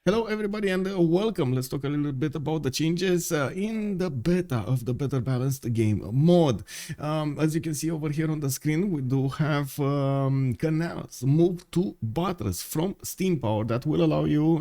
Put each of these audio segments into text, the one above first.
Hello everybody and welcome. Let's talk a little bit about the changes in the beta of the Better Balanced Game mod. As you can see over here on the screen, we do have canals moved to butters from steam power that will allow you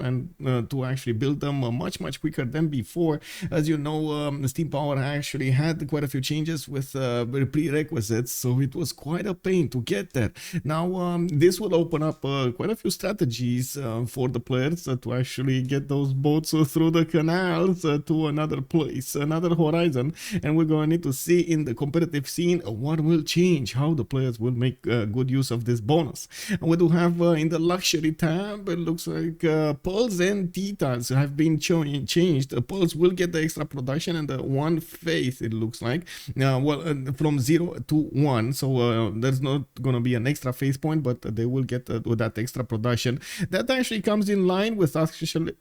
to actually build them much quicker than before. As you know, steam power actually had quite a few changes with prerequisites, so it was quite a pain to get there. Now this will open up quite a few strategies for the players to actually get those boats through the canals to another place, another horizon, and we're going to need to see in the competitive scene what will change, how the players will make good use of this bonus. And we do have in the luxury tab, it looks like pearls and titans have been changed. Pearls will get the extra production and the one faith, it looks like, from 0 to 1, so there's not going to be an extra faith point, but they will get that extra production. That actually comes in line with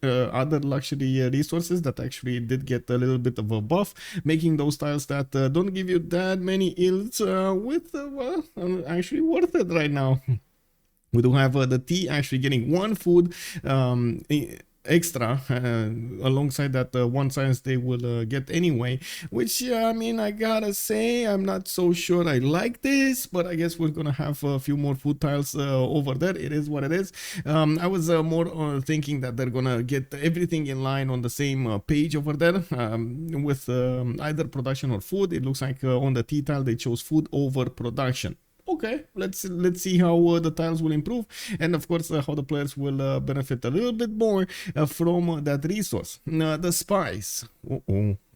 other luxury resources that actually did get a little bit of a buff, making those tiles that don't give you that many yields actually worth it right now. We do have the tea actually getting one food extra alongside that one science they will get anyway, which I mean, I gotta say, I'm not so sure I like this, but I guess we're gonna have a few more food tiles over there. It is what it is. I was more thinking that they're gonna get everything in line on the same page over there with either production or food. It looks like on the tea tile they chose food over production. Okay, let's see how the tiles will improve, and of course how the players will benefit a little bit more from that resource. The spies.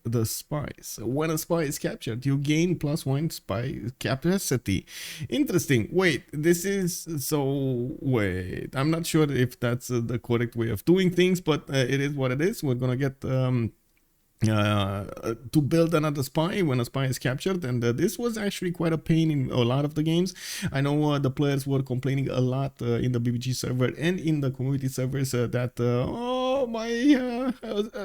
The spies. When a spy is captured, you gain +1 spy capacity. Interesting. Wait, this is so. Wait, I'm not sure if that's the correct way of doing things, but it is what it is. We're gonna get to build another spy when a spy is captured, and this was actually quite a pain in a lot of the games. I know the players were complaining a lot in the BBG server and in the community servers that oh, my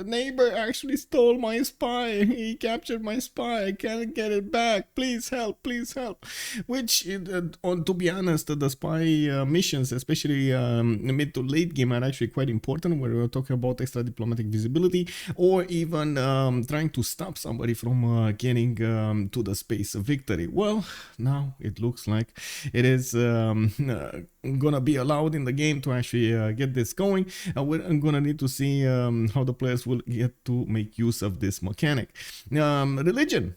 neighbor actually stole my spy, he captured my spy, I can't get it back, please help, please help. Which to be honest, the spy missions, especially mid to late game, are actually quite important when we're talking about extra diplomatic visibility, or even trying to stop somebody from getting to the space of victory. Well, now it looks like it is gonna be allowed in the game to actually get this going. We're gonna need to see how the players will get to make use of this mechanic. Religion.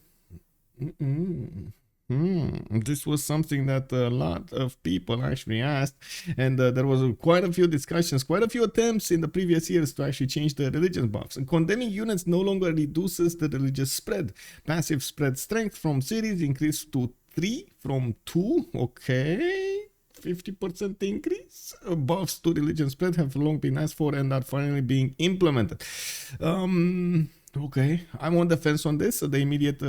This was something that a lot of people actually asked, and there was quite a few discussions, quite a few attempts in the previous years to actually change the religion buffs. And condemning units no longer reduces the religious spread. Passive spread strength from cities increased to 3 from 2. Okay. 50% increase. Buffs to religion spread have long been asked for and are finally being implemented. Okay, I'm on the fence on this. The immediate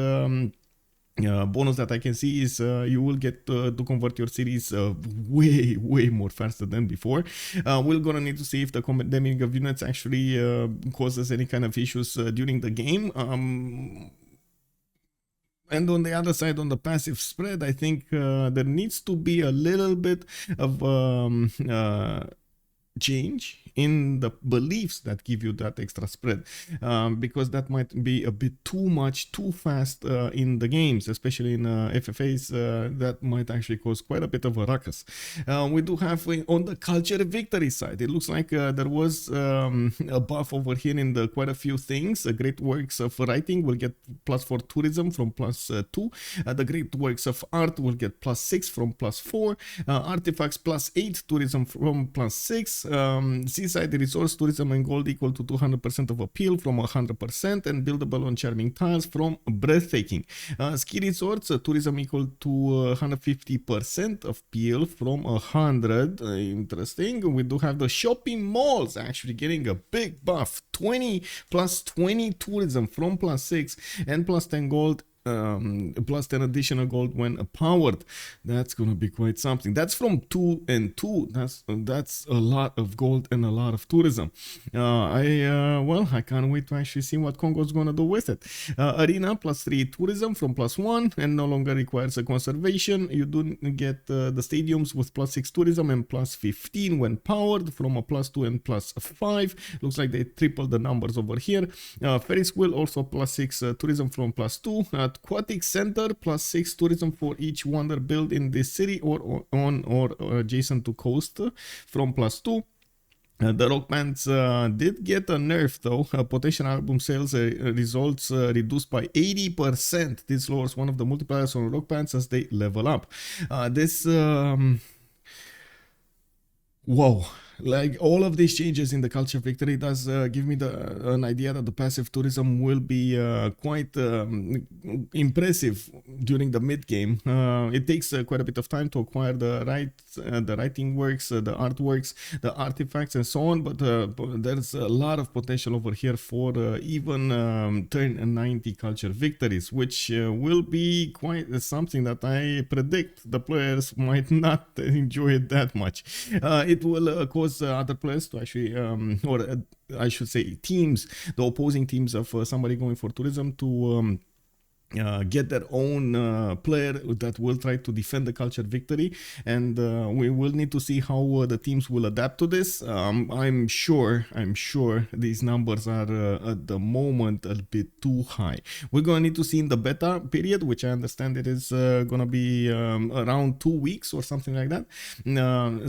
bonus that I can see is you will get to convert your cities way more faster than before. We're gonna need to see if the condemning of units actually causes any kind of issues during the game. And on the other side, on the passive spread, I think there needs to be a little bit of change in the beliefs that give you that extra spread, because that might be a bit too much, too fast in the games, especially in FFAs. That might actually cause quite a bit of a ruckus. We do have on the culture victory side, it looks like there was a buff over here in the quite a few things. Great works of writing will get +4 tourism from +2. The great works of art will get +6 from +4. Artifacts +8 tourism from +6. Seaside resource tourism and gold equal to 200% of appeal from 100%, and buildable on charming tiles from breathtaking. Ski resorts tourism equal to 150% of appeal from 100. Interesting. We do have the shopping malls actually getting a big buff. 20 +20 tourism from +6 and +10 gold plus 10 additional gold when powered. That's gonna be quite something. That's from 2 and 2. That's a lot of gold and a lot of tourism. I can't wait to actually see what Congo's gonna do with it. Arena plus 3 tourism from plus 1 and no longer requires a conservation. You do get the stadiums with plus 6 tourism and plus 15 when powered from a plus 2 and plus 5. Looks like they tripled the numbers over here. Ferris wheel also plus 6 tourism from plus 2. Aquatic center plus 6 tourism for each wonder built in this city or on or adjacent to coast from plus 2. The rock bands did get a nerf though. Potential album sales results reduced by 80%. This lowers one of the multipliers on rock bands as they level up. Whoa. Like all of these changes in the culture victory does give me an idea that the passive tourism will be quite impressive during the mid game. It takes quite a bit of time to acquire the writing works, the artworks, the artifacts, and so on. But there's a lot of potential over here for even turn 90 culture victories, which will be quite something that I predict the players might not enjoy it that much. It will cause other players to actually, I should say teams, the opposing teams of somebody going for tourism to get their own player that will try to defend the culture victory, and we will need to see how the teams will adapt to this. I'm sure these numbers are at the moment a bit too high. We're gonna need to see in the beta period, which I understand it is gonna be around 2 weeks or something like that.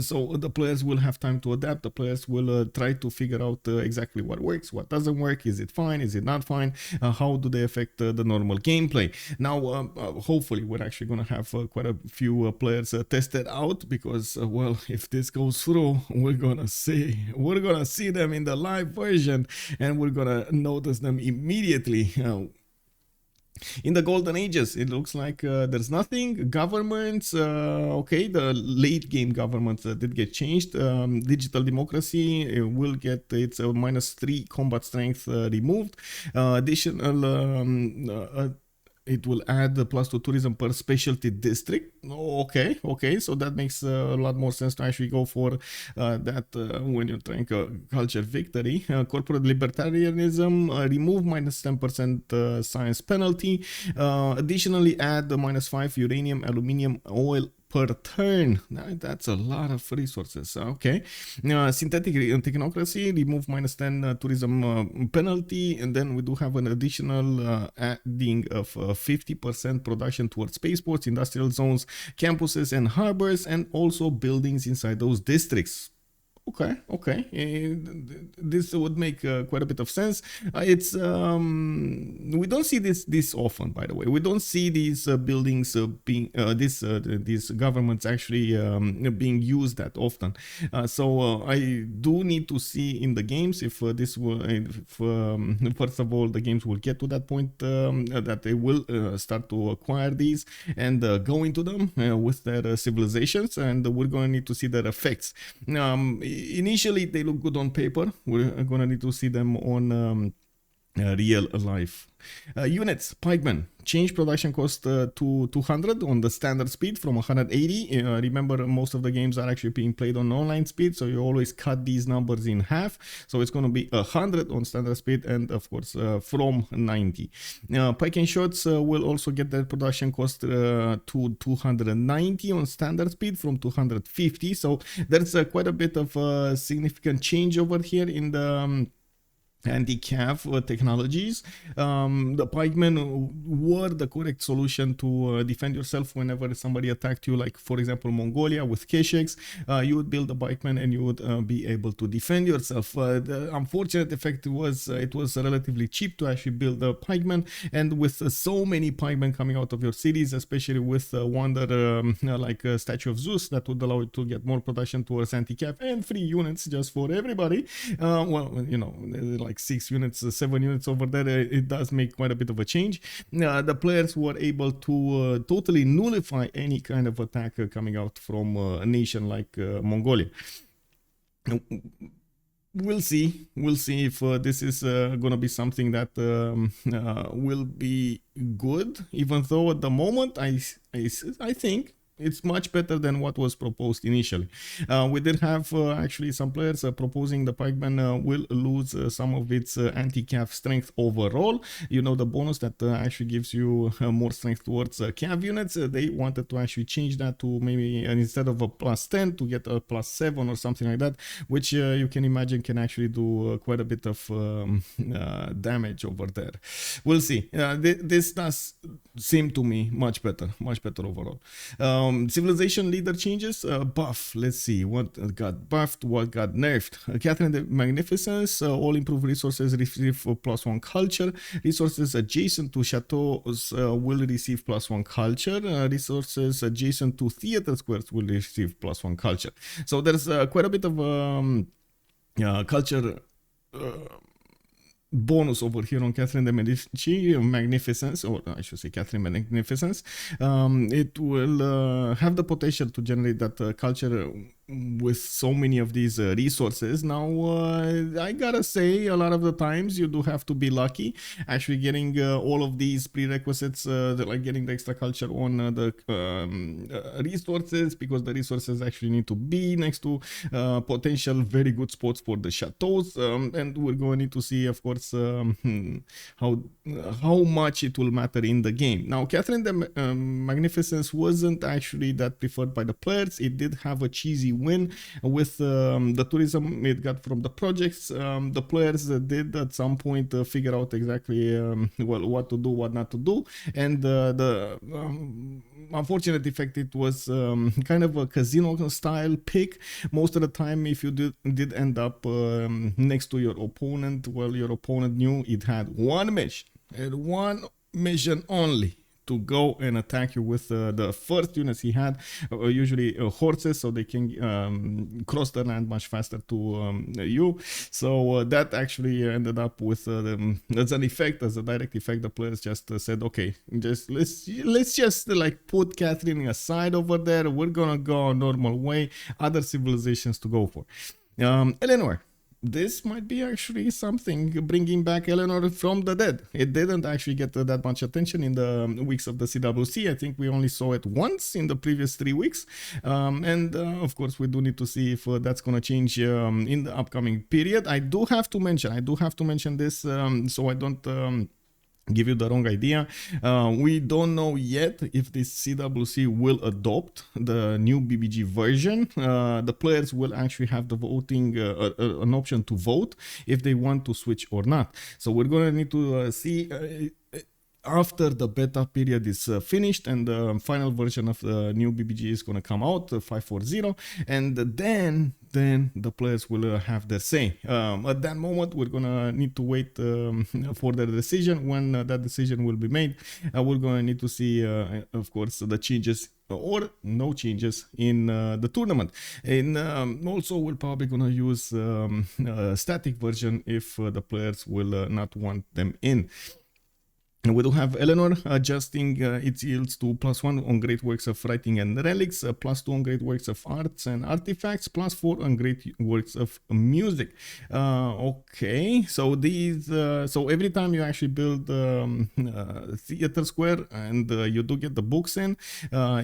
So the players will have time to adapt. The players will try to figure out exactly what works, what doesn't work. Is it fine? Is it not fine? How do they affect the normal gameplay? Now, hopefully, we're actually going to have quite a few players tested out because, well, if this goes through, we're gonna see them in the live version, and we're gonna notice them immediately. In the golden ages, it looks like there's nothing. Governments, okay, the late game governments did get changed. Digital democracy will get its -3 combat strength removed. Additional it will add the +2 tourism per specialty district. Okay, so that makes a lot more sense to actually go for that when you're trying a culture victory. Corporate libertarianism, remove -10% science penalty. Additionally, add the -5 uranium, aluminium, oil per turn. That's a lot of resources. Okay. Synthetic technocracy, remove -10 tourism penalty, and then we do have an additional adding of 50% production towards spaceports, industrial zones, campuses, and harbors, and also buildings inside those districts. Okay. This would make quite a bit of sense. We don't see this often, by the way. We don't see these buildings being these governments actually being used that often. So I do need to see in the games if this will, first of all, the games will get to that point that they will start to acquire these and go into them with their civilizations, and we're going to need to see their effects. Initially, they look good on paper. We're gonna need to see them on real life. Units, pikemen, change production cost to 200 on the standard speed from 180. Remember, most of the games are actually being played on online speed, so you always cut these numbers in half. So it's going to be 100 on standard speed, and of course from 90. Pike and shots will also get their production cost to 290 on standard speed from 250. So there's quite a bit of significant change over here in the anti-cav technologies. The pikemen were the correct solution to defend yourself whenever somebody attacked you, like for example Mongolia with Keshex. You would build a pikeman and you would be able to defend yourself. The unfortunate effect was it was relatively cheap to actually build a pikeman, and with so many pikemen coming out of your cities, especially with wonder like Statue of Zeus, that would allow you to get more production towards anti-cav and free units just for everybody. Well, you know, like 6 units, 7 units over there, it does make quite a bit of a change. The players were able to totally nullify any kind of attack coming out from a nation like Mongolia. we'll see. We'll see if this is gonna be something that will be good. Even though at the moment, I think it's much better than what was proposed initially. We did have actually some players proposing the pikeman will lose some of its anti-cav strength overall. You know, the bonus that actually gives you more strength towards cav units. They wanted to actually change that to maybe instead of a +10 to get a +7 or something like that, which you can imagine can actually do quite a bit of damage over there. We'll see. This does seem to me much better overall. Civilization leader changes, buff. Let's see what got buffed, what got nerfed. Catherine the Magnificence, all improved resources receive +1 culture. Resources adjacent to chateaus will receive +1 culture. Resources adjacent to theater squares will receive +1 culture. So there's quite a bit of culture bonus over here on Catherine de Medici Magnificence, or I should say Catherine Magnificence. It will have the potential to generate that culture with so many of these resources. Now, I gotta say, a lot of the times you do have to be lucky actually getting all of these prerequisites, like getting the extra culture on the resources, because the resources actually need to be next to potential very good spots for the chateaus, and we're going to need to see, of course, how much it will matter in the game. Now, Catherine the Magnificence wasn't actually that preferred by the players. It did have a cheesy win with the tourism it got from the projects. The players did at some point figure out exactly well, what to do, what not to do, and the unfortunate effect, it was kind of a casino style pick. Most of the time, if you did end up next to your opponent, well, your opponent knew it had one mission only to go and attack you with the first units he had, usually horses, so they can cross the land much faster to you. So that actually ended up with as an effect, as a direct effect, the players just said, okay, just let's just like put Catherine aside over there. We're gonna go a normal way, other civilizations to go for. Eleanor. This might be actually something, bringing back Eleanor from the dead. It didn't actually get that much attention in the weeks of the CWC. I think we only saw it once in the previous 3 weeks. And of course, we do need to see if that's going to change in the upcoming period. I do have to mention this so I don't give you the wrong idea. We don't know yet if this CWC will adopt the new BBG version. The players will actually have the voting, an option to vote if they want to switch or not. So we're going to need to see after the beta period is finished and the final version of the new BBG is going to come out, 5.40, and then the players will have their say. At that moment, we're going to need to wait for the decision. When that decision will be made, we're going to need to see, of course, the changes or no changes in the tournament. And also, we're probably going to use a static version if the players will not want them in. We do have Eleanor adjusting its yields to +1 on great works of writing and relics, +2 on great works of arts and artifacts, +4 on great works of music. Okay, so these, so every time you actually build theater square and you do get the books in,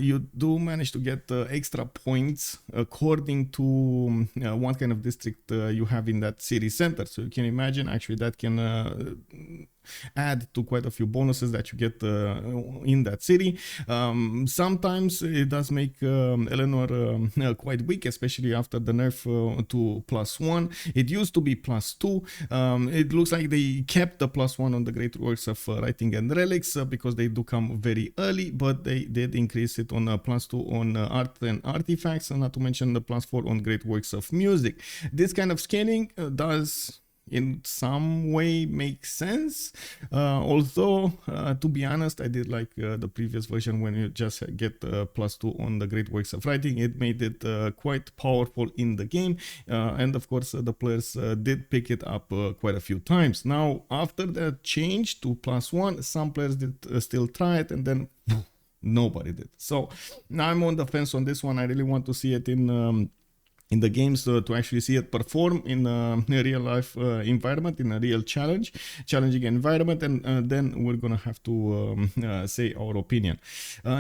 you do manage to get extra points according to what kind of district you have in that city center. So you can imagine actually that can add to quite a few bonuses that you get in that city. Sometimes it does make Eleanor quite weak, especially after the nerf to +1. It used to be +2. It looks like they kept the +1 on the great works of writing and relics because they do come very early, but they did increase it on +2 on art and artifacts, and not to mention the +4 on great works of music. This kind of scaling does in some way makes sense, although to be honest, I did like the previous version when you just get +2 on the great works of writing. It made it quite powerful in the game, and of course the players did pick it up quite a few times. Now after that change to +1, some players did still try it, and then nobody did. So now I'm on the fence on this one. I really want to see it in in the games to actually see it perform in a real life environment, in a real challenging environment, and then we're gonna have to say our opinion.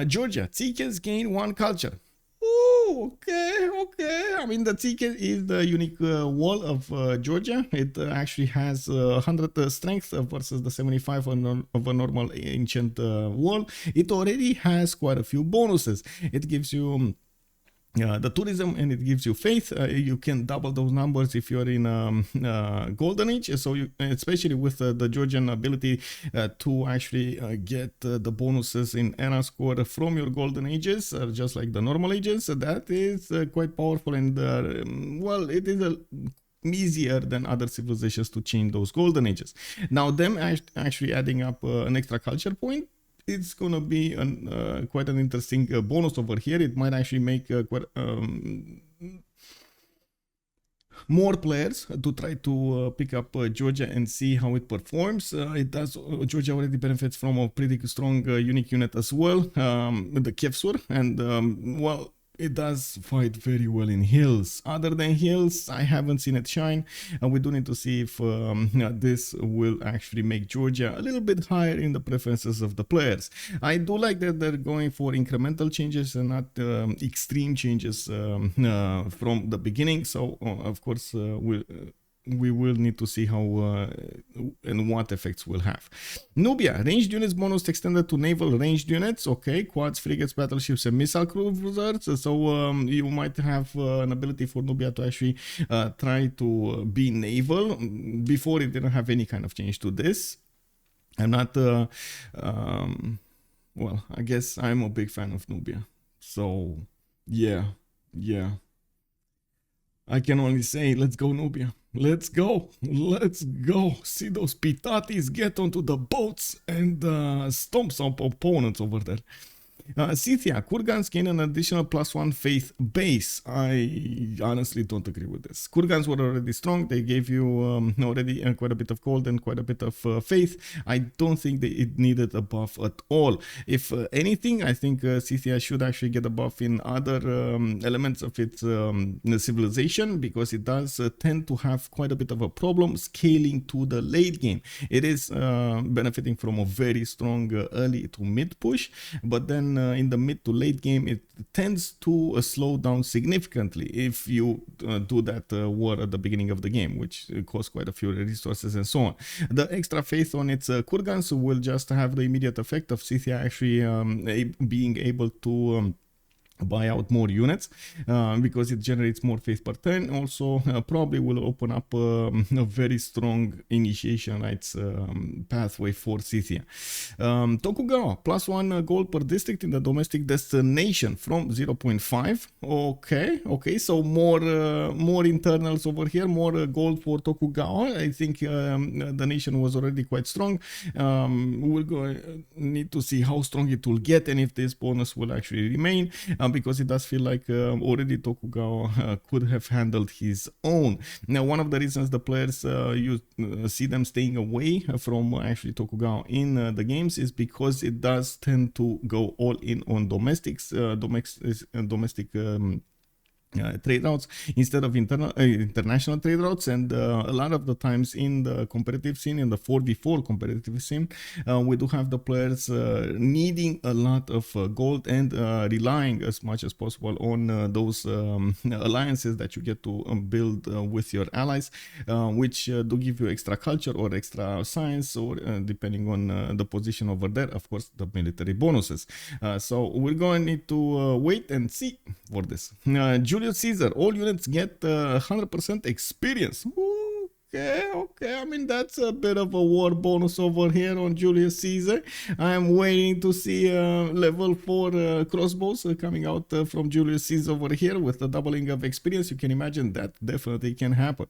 Georgia, Tzikens gain 1 culture. Ooh, okay. I mean, the Tzikens is the unique wall of Georgia. It actually has 100 strength versus the 75 of a normal ancient wall. It already has quite a few bonuses. It gives you the tourism, and it gives you faith. You can double those numbers if you're in golden age, so you, especially with the Georgian ability to actually get the bonuses in era score from your golden ages, just like the normal ages. That is quite powerful, and well, it is easier than other civilizations to change those golden ages. Now, them actually adding up an extra culture point, it's gonna be quite an interesting bonus over here. It might actually make quite more players to try to pick up Georgia and see how it performs. It does. Georgia already benefits from a pretty strong unique unit as well, the Kevsur, and well, it does fight very well in hills. Other than hills, I haven't seen it shine, and we do need to see if this will actually make Georgia a little bit higher in the preferences of the players. I do like that they're going for incremental changes and not extreme changes from the beginning. So, of course, we will need to see how and what effects will have. Nubia, ranged units bonus extended to naval ranged units. Okay, quads, frigates, battleships, and missile cruisers. So you might have an ability for Nubia to actually try to be naval. Before, it didn't have any kind of change to this. I'm not well, I guess I'm a big fan of Nubia. So yeah. I can only say, let's go, Nubia. Let's go. See those pitatis get onto the boats and stomp some opponents over there. Scythia, Kurgans gain an additional +1 faith base. I honestly don't agree with this. Kurgans were already strong. They gave you already quite a bit of gold and quite a bit of faith. I don't think it needed a buff at all. If anything, I think Scythia should actually get a buff in other elements of its civilization, because it does tend to have quite a bit of a problem scaling to the late game. It is benefiting from a very strong early to mid push, but then in the mid to late game, it tends to slow down significantly if you do that war at the beginning of the game, which costs quite a few resources and so on. The extra faith on its Kurgans will just have the immediate effect of Scythia actually being able to buy out more units because it generates more faith per turn. Also probably will open up a very strong initiation rights pathway for Scythia. Tokugawa, +1 gold per district in the domestic destination from 0.5. Okay, so more internals over here, more gold for Tokugawa. I think the nation was already quite strong. We'll need to see how strong it will get and if this bonus will actually remain, because it does feel like already Tokugawa could have handled his own. Now, one of the reasons the players you see them staying away from actually Tokugawa in the games is because it does tend to go all in on domestic trade routes instead of international trade routes, and a lot of the times in the competitive scene, in the 4v4 competitive scene, we do have the players needing a lot of gold and relying as much as possible on those alliances that you get to build with your allies, which do give you extra culture or extra science, or depending on the position over there, of course, the military bonuses. So we're going to need to wait and see for this. Julius Caesar, all units get 100% experience. Okay, I mean, that's a bit of a war bonus over here on Julius Caesar. I'm waiting to see level 4 crossbows coming out from Julius Caesar over here with the doubling of experience. You can imagine that definitely can happen.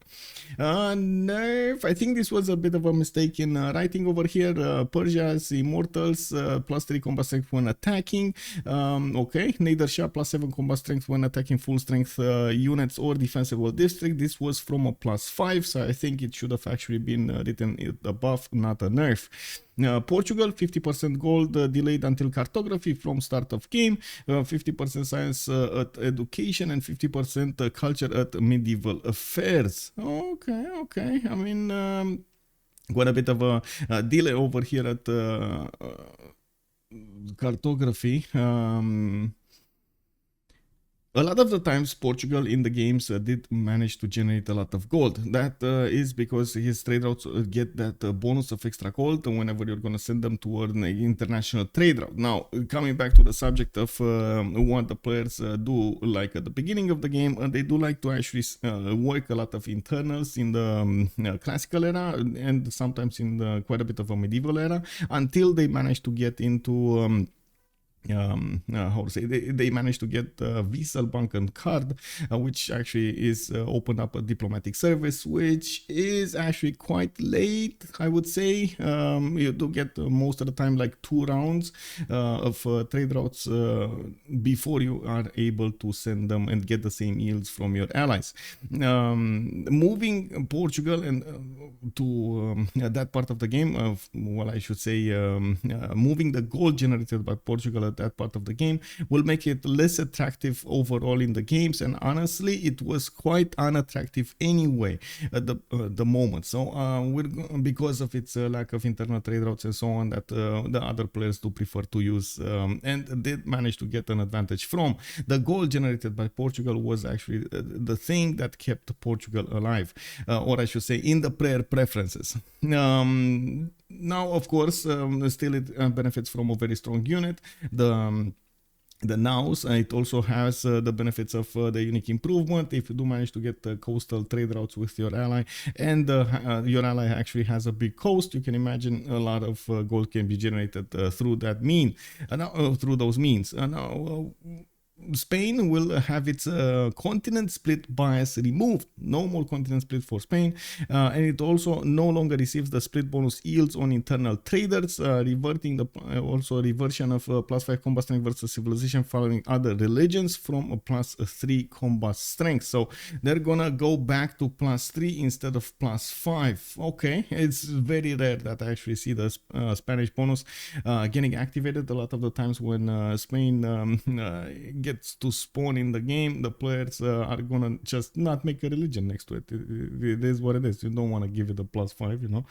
Nerf, I think this was a bit of a mistake in writing over here. Persia's Immortals, +3 combat strength when attacking. Okay, Nader Shah, +7 combat strength when attacking full strength units or defensible district. This was from a +5, so I think think it should have actually been written a buff, not a nerf. Portugal, 50% gold delayed until cartography from start of game, 50% science at education, and 50% culture at medieval affairs. Okay. I mean, quite a bit of a delay over here at cartography. A lot of the times Portugal in the games did manage to generate a lot of gold. That is because his trade routes get that bonus of extra gold whenever you're going to send them toward an international trade route. Now, coming back to the subject of what the players do, like at the beginning of the game, they do like to actually work a lot of internals in the classical era and sometimes in quite a bit of a medieval era until they manage to get into how to say, they managed to get Visa Bank card, which actually is opened up a diplomatic service, which is actually quite late, I would say. You do get most of the time like 2 rounds of trade routes before you are able to send them and get the same yields from your allies. Moving Portugal and to that part of the game, well, I should say, moving the gold generated by Portugal at that part of the game will make it less attractive overall in the games, and honestly it was quite unattractive anyway at the moment. So because of its lack of internal trade routes and so on, that the other players do prefer to use and did manage to get an advantage from. The gold generated by Portugal was actually the thing that kept Portugal alive, or I should say in the player preferences. Now, of course, still it benefits from a very strong unit. The nows, it also has the benefits of the unique improvement if you do manage to get coastal trade routes with your ally, and your ally actually has a big coast. You can imagine a lot of gold can be generated through that through those means. Now, Spain will have its continent split bias removed. No more continent split for Spain, and it also no longer receives the split bonus yields on internal traders, reverting the also a reversion of +5 combat strength versus civilization following other religions from a +3 combat strength. So they're gonna go back to +3 instead of +5. Okay, it's very rare that I actually see the Spanish bonus getting activated. A lot of the times when Spain gets to spawn in the game, the players are gonna just not make a religion next to it. It is what it is. You don't want to give it a +5, you know.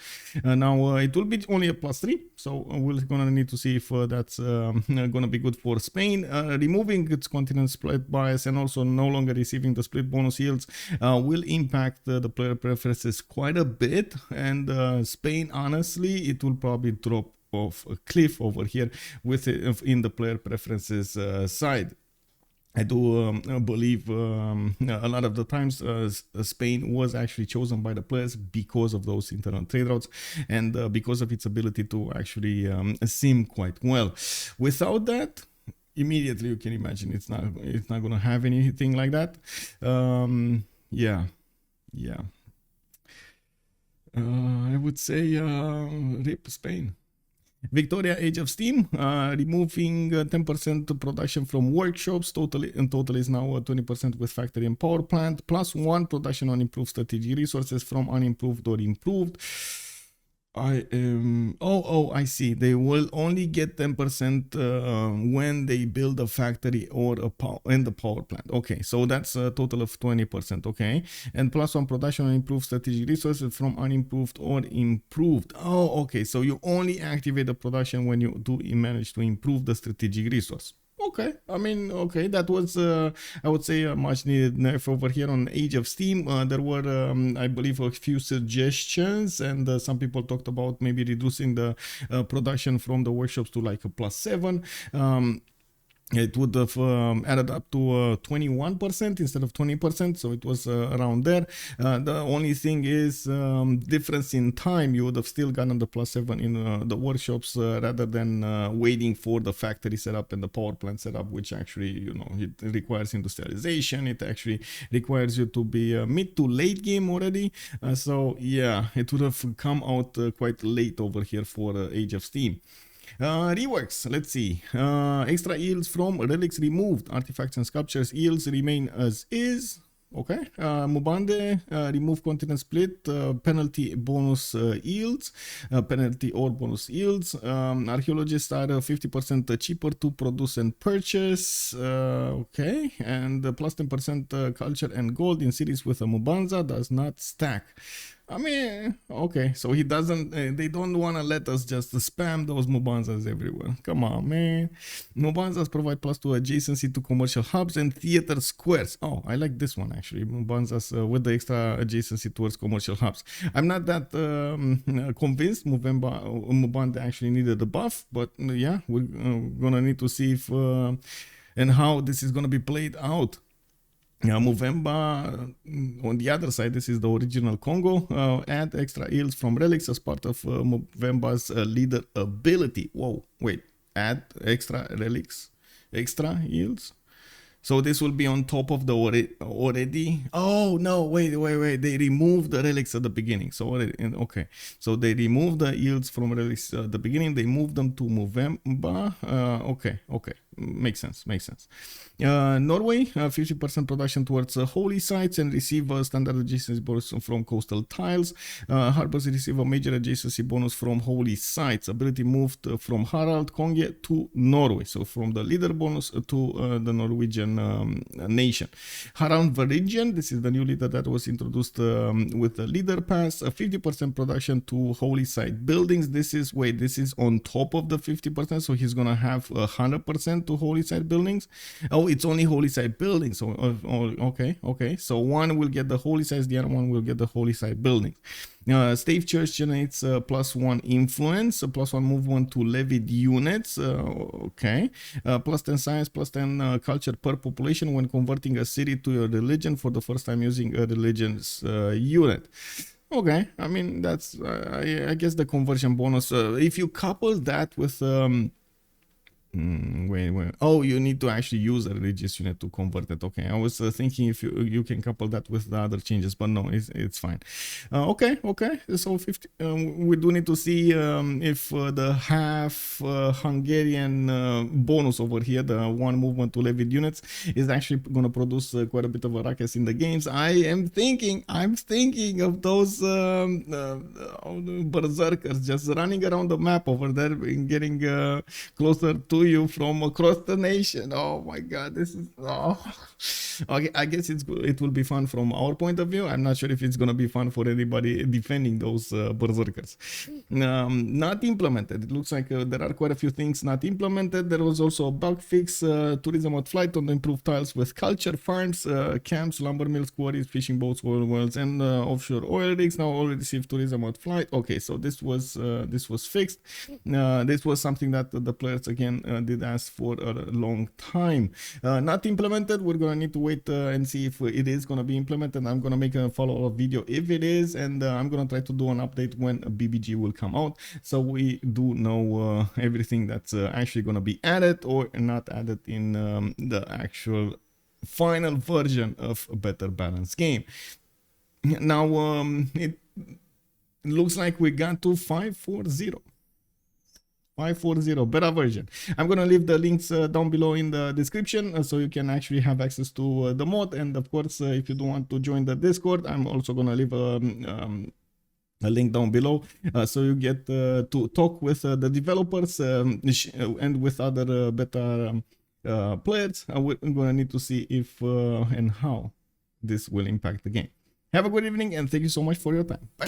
Now it will be only a +3, so we're gonna need to see if that's gonna be good for Spain. Removing its continent split bias and also no longer receiving the split bonus yields will impact the player preferences quite a bit, and Spain, honestly, it will probably drop off a cliff over here with it in the player preferences side. I do believe a lot of the times Spain was actually chosen by the players because of those internal trade routes and because of its ability to actually sim quite well. Without that, immediately you can imagine it's not going to have anything like that. Yeah. I would say rip Spain. Victoria, Age of Steam, removing 10% production from workshops. Total is now 20% with factory and power plant, +1 production on improved strategic resources from unimproved or improved. I see. They will only get 10% when they build a factory or the power plant. Okay, so that's a total of 20%. Okay, and +1 production on improved strategic resources from unimproved or improved. Oh, okay. So you only activate the production when you do manage to improve the strategic resource. Okay, I mean, okay, that was, I would say, a much needed nerf over here on Age of Steam. There were, I believe, a few suggestions, and some people talked about maybe reducing the production from the workshops to like a +7. It would have added up to 21% instead of 20%, so it was around there. The only thing is difference in time. You would have still gotten the +7 in the workshops rather than waiting for the factory setup and the power plant setup, which actually, you know, it requires industrialization. It actually requires you to be mid to late game already. So yeah, it would have come out quite late over here for Age of Steam. Reworks, let's see. Extra yields from relics removed. Artifacts and sculptures yields remain as is. Okay. Mubande, remove continent split, penalty bonus yields, penalty or bonus yields. Archaeologists are 50% cheaper to produce and purchase. Okay. And plus 10% culture and gold in cities with a Mubanza does not stack. I mean, okay, so he doesn't, they don't want to let us just spam those Mubanzas everywhere. Come on, man. Mubanzas provide plus 2 adjacency to commercial hubs and theater squares. Oh, I like this one actually. Mubanzas with the extra adjacency towards commercial hubs. I'm not that convinced Mubanda actually needed a buff, but yeah, we're gonna need to see if and how this is gonna be played out. Movemba, on the other side, this is the original Congo. Add extra yields from relics as part of Movemba's leader ability. Whoa, wait, add extra relics, extra yields? So this will be on top of the already. Oh no! Wait! They removed the relics at the beginning. So okay. So they removed the yields from relics at the beginning. They moved them to Movemba. Okay. Makes sense. Norway, 50% production towards holy sites and receive a standard adjacency bonus from coastal tiles. Harbors receive a major adjacency bonus from holy sites. Ability moved from Harald Konge to Norway. So from the leader bonus to the Norwegian nation. Harald Varidjan, this is the new leader that was introduced with the leader pass. 50% production to holy site buildings. This is on top of the 50%. So he's gonna have 100% to holy site buildings. Oh, it's only holy site buildings. So okay. So one will get the holy sites, the other one will get the holy site buildings. Stave Church generates +1 influence, +1 movement to levied units. Okay. +10 science, +10 culture per population when converting a city to a religion for the first time using a religion's unit. Okay, I mean that's I guess the conversion bonus. If you couple that with wait. Oh, you need to actually use a religious unit to convert it. Okay, I was thinking if you can couple that with the other changes, but no, it's fine. Okay. So 50. We do need to see if the half Hungarian bonus over here, the 1 movement to levied units, is actually going to produce quite a bit of a ruckus in the games. I'm thinking of those berserkers just running around the map over there and getting closer to you from across the nation. Oh my god, this is okay. I guess it will be fun from our point of view. I'm not sure if it's gonna be fun for anybody defending those berserkers. Not implemented. It looks like there are quite a few things not implemented. There was also a bug fix, tourism at flight on the improved tiles with culture farms, camps, lumber mills, quarries, fishing boats, oil wells, and offshore oil rigs now all receive tourism at flight. Okay, so this was fixed. This was something that the players again did ask for a long time. Not implemented. We're gonna need to wait and see if it is gonna be implemented. I'm gonna make a follow-up video if it is, and I'm gonna try to do an update when BBG will come out, so we do know everything that's actually gonna be added or not added in the actual final version of a Better Balance game. Now it looks like we got to 5.40 beta version. I'm gonna leave the links down below in the description so you can actually have access to the mod, and of course if you don't want to join the Discord, I'm also gonna leave a link down below so you get to talk with the developers and with other beta players. We're gonna need to see if and how this will impact the game. Have a good evening and thank you so much for your time. Bye.